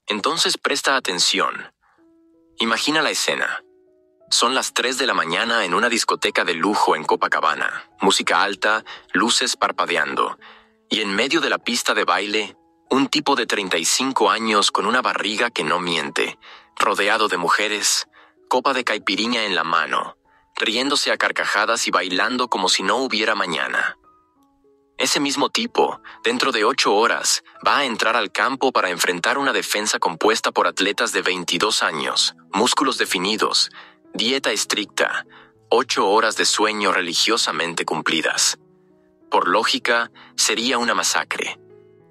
Entonces presta atención. Imagina la escena. Son las 3 de la mañana en una discoteca de lujo en Copacabana. Música alta, luces parpadeando. Y en medio de la pista de baile, un tipo de 35 años con una barriga que no miente, rodeado de mujeres, copa de caipirinha en la mano, riéndose a carcajadas y bailando como si no hubiera mañana. Ese mismo tipo, dentro de 8 horas, va a entrar al campo para enfrentar una defensa compuesta por atletas de 22 años, músculos definidos, dieta estricta, 8 horas de sueño religiosamente cumplidas. Por lógica, sería una masacre.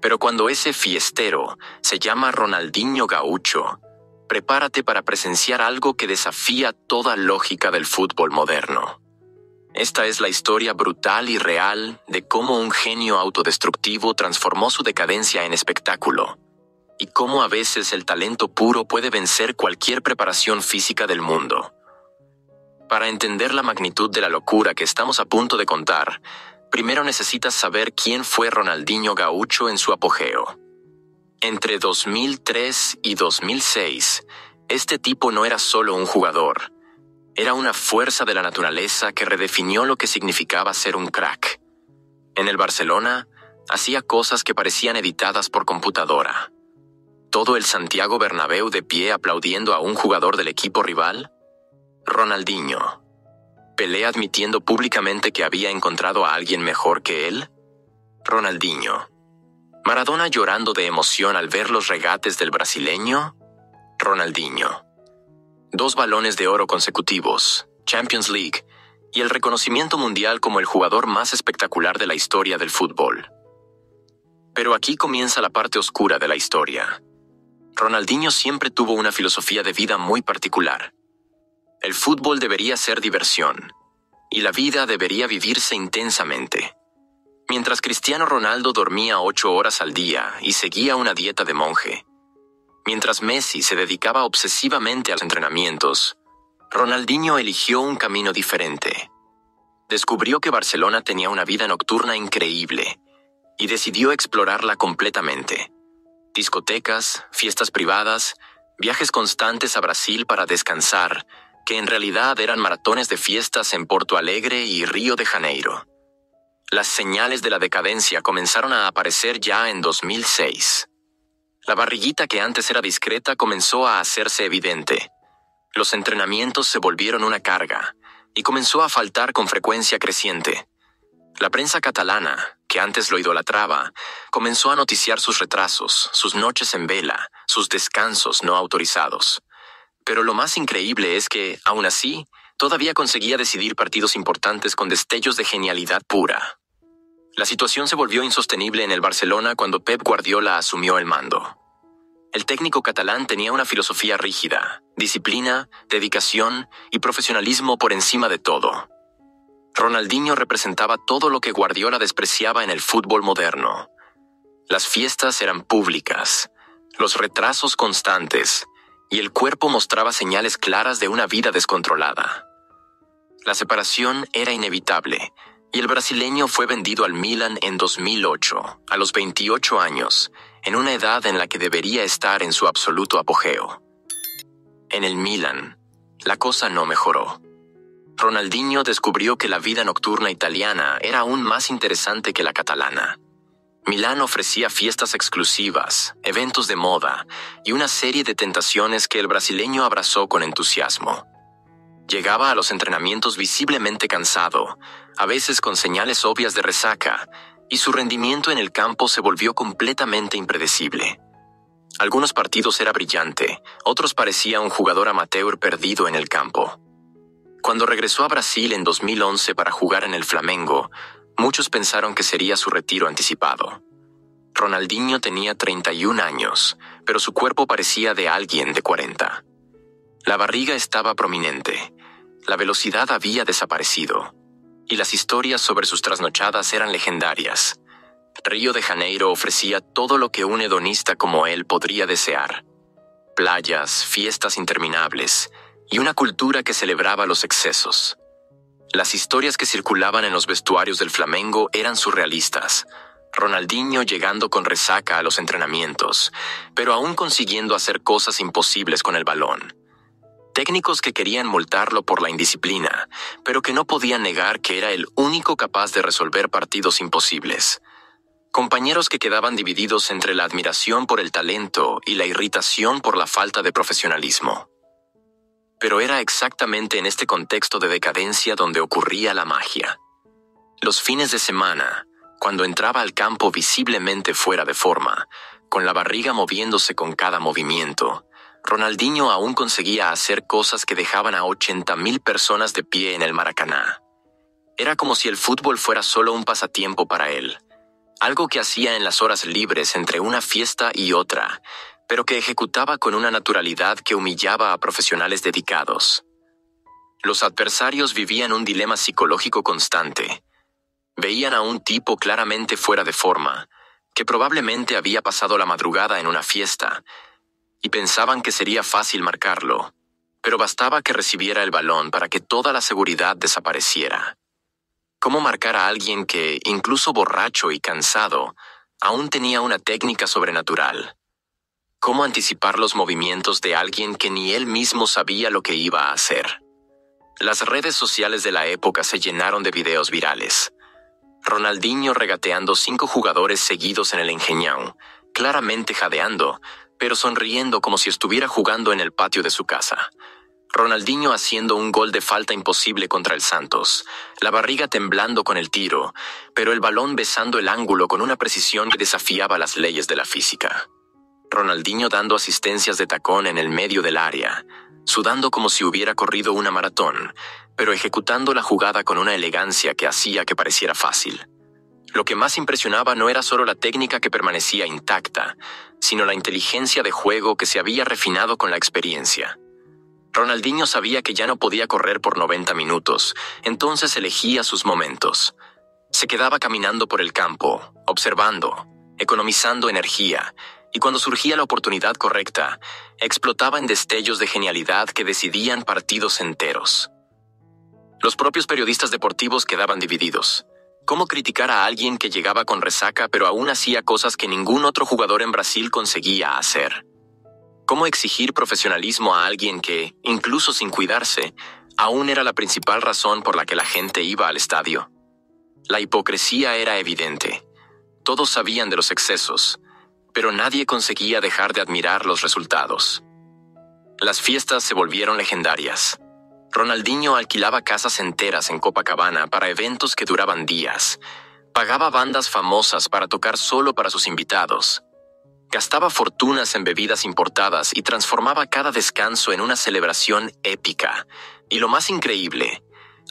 Pero cuando ese fiestero se llama Ronaldinho Gaúcho, prepárate para presenciar algo que desafía toda lógica del fútbol moderno. Esta es la historia brutal y real de cómo un genio autodestructivo transformó su decadencia en espectáculo, y cómo a veces el talento puro puede vencer cualquier preparación física del mundo. Para entender la magnitud de la locura que estamos a punto de contar, primero necesitas saber quién fue Ronaldinho Gaúcho en su apogeo. Entre 2003 y 2006, este tipo no era solo un jugador. Era una fuerza de la naturaleza que redefinió lo que significaba ser un crack. En el Barcelona, hacía cosas que parecían editadas por computadora. Todo el Santiago Bernabéu de pie aplaudiendo a un jugador del equipo rival. Ronaldinho. Pelé admitiendo públicamente que había encontrado a alguien mejor que él. Ronaldinho. Maradona llorando de emoción al ver los regates del brasileño. Ronaldinho. 2 balones de oro consecutivos, Champions League, y el reconocimiento mundial como el jugador más espectacular de la historia del fútbol. Pero aquí comienza la parte oscura de la historia. Ronaldinho siempre tuvo una filosofía de vida muy particular. El fútbol debería ser diversión, y la vida debería vivirse intensamente. Mientras Cristiano Ronaldo dormía 8 horas al día y seguía una dieta de monje, mientras Messi se dedicaba obsesivamente a los entrenamientos, Ronaldinho eligió un camino diferente. Descubrió que Barcelona tenía una vida nocturna increíble y decidió explorarla completamente. Discotecas, fiestas privadas, viajes constantes a Brasil para descansar, que en realidad eran maratones de fiestas en Porto Alegre y Río de Janeiro. Las señales de la decadencia comenzaron a aparecer ya en 2006. La barriguita que antes era discreta comenzó a hacerse evidente. Los entrenamientos se volvieron una carga, y comenzó a faltar con frecuencia creciente. La prensa catalana, que antes lo idolatraba, comenzó a noticiar sus retrasos, sus noches en vela, sus descansos no autorizados. Pero lo más increíble es que, aún así, todavía conseguía decidir partidos importantes con destellos de genialidad pura. La situación se volvió insostenible en el Barcelona cuando Pep Guardiola asumió el mando. El técnico catalán tenía una filosofía rígida, disciplina, dedicación y profesionalismo por encima de todo. Ronaldinho representaba todo lo que Guardiola despreciaba en el fútbol moderno. Las fiestas eran públicas, los retrasos constantes, y el cuerpo mostraba señales claras de una vida descontrolada. La separación era inevitable, y el brasileño fue vendido al Milan en 2008, a los 28 años, en una edad en la que debería estar en su absoluto apogeo. En el Milan, la cosa no mejoró. Ronaldinho descubrió que la vida nocturna italiana era aún más interesante que la catalana. Milán ofrecía fiestas exclusivas, eventos de moda y una serie de tentaciones que el brasileño abrazó con entusiasmo. Llegaba a los entrenamientos visiblemente cansado, a veces con señales obvias de resaca, y su rendimiento en el campo se volvió completamente impredecible. Algunos partidos era brillante, otros parecía un jugador amateur perdido en el campo. Cuando regresó a Brasil en 2011 para jugar en el Flamengo, muchos pensaron que sería su retiro anticipado. Ronaldinho tenía 31 años, pero su cuerpo parecía de alguien de 40. La barriga estaba prominente, la velocidad había desaparecido, y las historias sobre sus trasnochadas eran legendarias. Río de Janeiro ofrecía todo lo que un hedonista como él podría desear. Playas, fiestas interminables, y una cultura que celebraba los excesos. Las historias que circulaban en los vestuarios del Flamengo eran surrealistas. Ronaldinho llegando con resaca a los entrenamientos, pero aún consiguiendo hacer cosas imposibles con el balón. Técnicos que querían multarlo por la indisciplina, pero que no podían negar que era el único capaz de resolver partidos imposibles. Compañeros que quedaban divididos entre la admiración por el talento y la irritación por la falta de profesionalismo. Pero era exactamente en este contexto de decadencia donde ocurría la magia. Los fines de semana, cuando entraba al campo visiblemente fuera de forma, con la barriga moviéndose con cada movimiento, Ronaldinho aún conseguía hacer cosas que dejaban a 80,000 personas de pie en el Maracaná. Era como si el fútbol fuera solo un pasatiempo para él, algo que hacía en las horas libres entre una fiesta y otra, pero que ejecutaba con una naturalidad que humillaba a profesionales dedicados. Los adversarios vivían un dilema psicológico constante. Veían a un tipo claramente fuera de forma, que probablemente había pasado la madrugada en una fiesta, y pensaban que sería fácil marcarlo, pero bastaba que recibiera el balón para que toda la seguridad desapareciera. ¿Cómo marcar a alguien que, incluso borracho y cansado, aún tenía una técnica sobrenatural? ¿Cómo anticipar los movimientos de alguien que ni él mismo sabía lo que iba a hacer? Las redes sociales de la época se llenaron de videos virales. Ronaldinho regateando 5 jugadores seguidos en el Engenhão, claramente jadeando, pero sonriendo como si estuviera jugando en el patio de su casa. Ronaldinho haciendo un gol de falta imposible contra el Santos, la barriga temblando con el tiro, pero el balón besando el ángulo con una precisión que desafiaba las leyes de la física. Ronaldinho dando asistencias de tacón en el medio del área, sudando como si hubiera corrido una maratón, pero ejecutando la jugada con una elegancia que hacía que pareciera fácil. Lo que más impresionaba no era solo la técnica que permanecía intacta, sino la inteligencia de juego que se había refinado con la experiencia. Ronaldinho sabía que ya no podía correr por 90 minutos, entonces elegía sus momentos. Se quedaba caminando por el campo, observando, economizando energía, y cuando surgía la oportunidad correcta, explotaba en destellos de genialidad que decidían partidos enteros. Los propios periodistas deportivos quedaban divididos. ¿Cómo criticar a alguien que llegaba con resaca pero aún hacía cosas que ningún otro jugador en Brasil conseguía hacer? ¿Cómo exigir profesionalismo a alguien que, incluso sin cuidarse, aún era la principal razón por la que la gente iba al estadio? La hipocresía era evidente. Todos sabían de los excesos, pero nadie conseguía dejar de admirar los resultados. Las fiestas se volvieron legendarias. Ronaldinho alquilaba casas enteras en Copacabana para eventos que duraban días. Pagaba bandas famosas para tocar solo para sus invitados. Gastaba fortunas en bebidas importadas y transformaba cada descanso en una celebración épica. Y lo más increíble,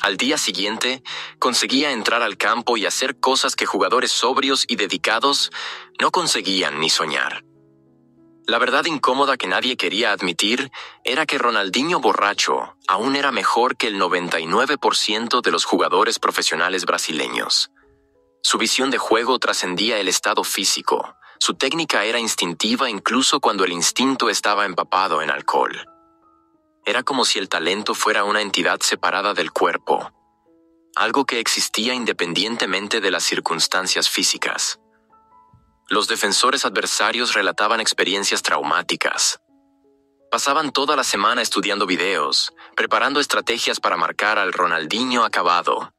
al día siguiente, conseguía entrar al campo y hacer cosas que jugadores sobrios y dedicados no conseguían ni soñar. La verdad incómoda que nadie quería admitir era que Ronaldinho borracho aún era mejor que el 99% de los jugadores profesionales brasileños. Su visión de juego trascendía el estado físico. Su técnica era instintiva incluso cuando el instinto estaba empapado en alcohol. Era como si el talento fuera una entidad separada del cuerpo, algo que existía independientemente de las circunstancias físicas. Los defensores adversarios relataban experiencias traumáticas. Pasaban toda la semana estudiando videos, preparando estrategias para marcar al Ronaldinho acabado,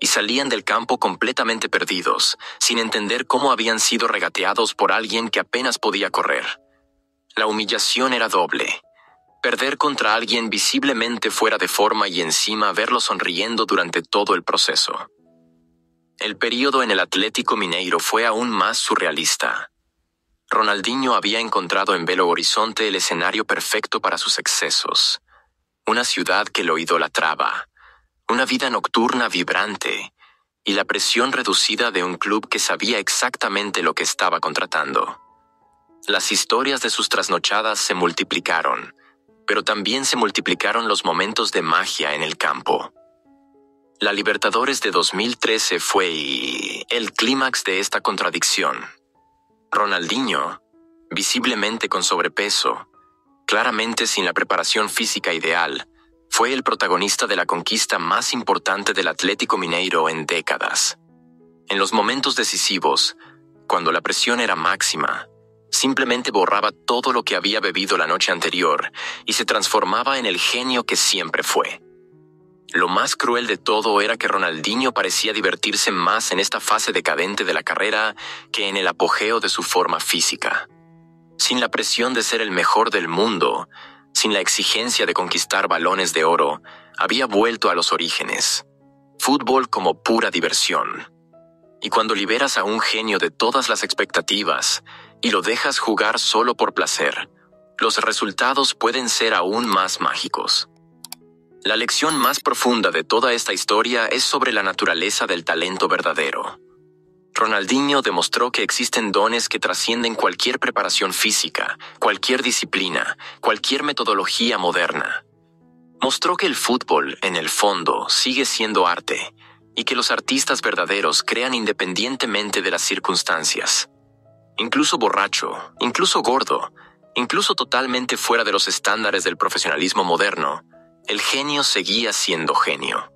y salían del campo completamente perdidos, sin entender cómo habían sido regateados por alguien que apenas podía correr. La humillación era doble. Perder contra alguien visiblemente fuera de forma y encima verlo sonriendo durante todo el proceso. El período en el Atlético Mineiro fue aún más surrealista. Ronaldinho había encontrado en Belo Horizonte el escenario perfecto para sus excesos. Una ciudad que lo idolatraba, una vida nocturna vibrante y la presión reducida de un club que sabía exactamente lo que estaba contratando. Las historias de sus trasnochadas se multiplicaron, pero también se multiplicaron los momentos de magia en el campo. La Libertadores de 2013 fue el clímax de esta contradicción. Ronaldinho, visiblemente con sobrepeso, claramente sin la preparación física ideal, fue el protagonista de la conquista más importante del Atlético Mineiro en décadas. En los momentos decisivos, cuando la presión era máxima, simplemente borraba todo lo que había bebido la noche anterior y se transformaba en el genio que siempre fue. Lo más cruel de todo era que Ronaldinho parecía divertirse más en esta fase decadente de la carrera que en el apogeo de su forma física. Sin la presión de ser el mejor del mundo, sin la exigencia de conquistar balones de oro, había vuelto a los orígenes. Fútbol como pura diversión. Y cuando liberas a un genio de todas las expectativas y lo dejas jugar solo por placer, los resultados pueden ser aún más mágicos. La lección más profunda de toda esta historia es sobre la naturaleza del talento verdadero. Ronaldinho demostró que existen dones que trascienden cualquier preparación física, cualquier disciplina, cualquier metodología moderna. Mostró que el fútbol, en el fondo, sigue siendo arte, y que los artistas verdaderos crean independientemente de las circunstancias. Incluso borracho, incluso gordo, incluso totalmente fuera de los estándares del profesionalismo moderno, el genio seguía siendo genio.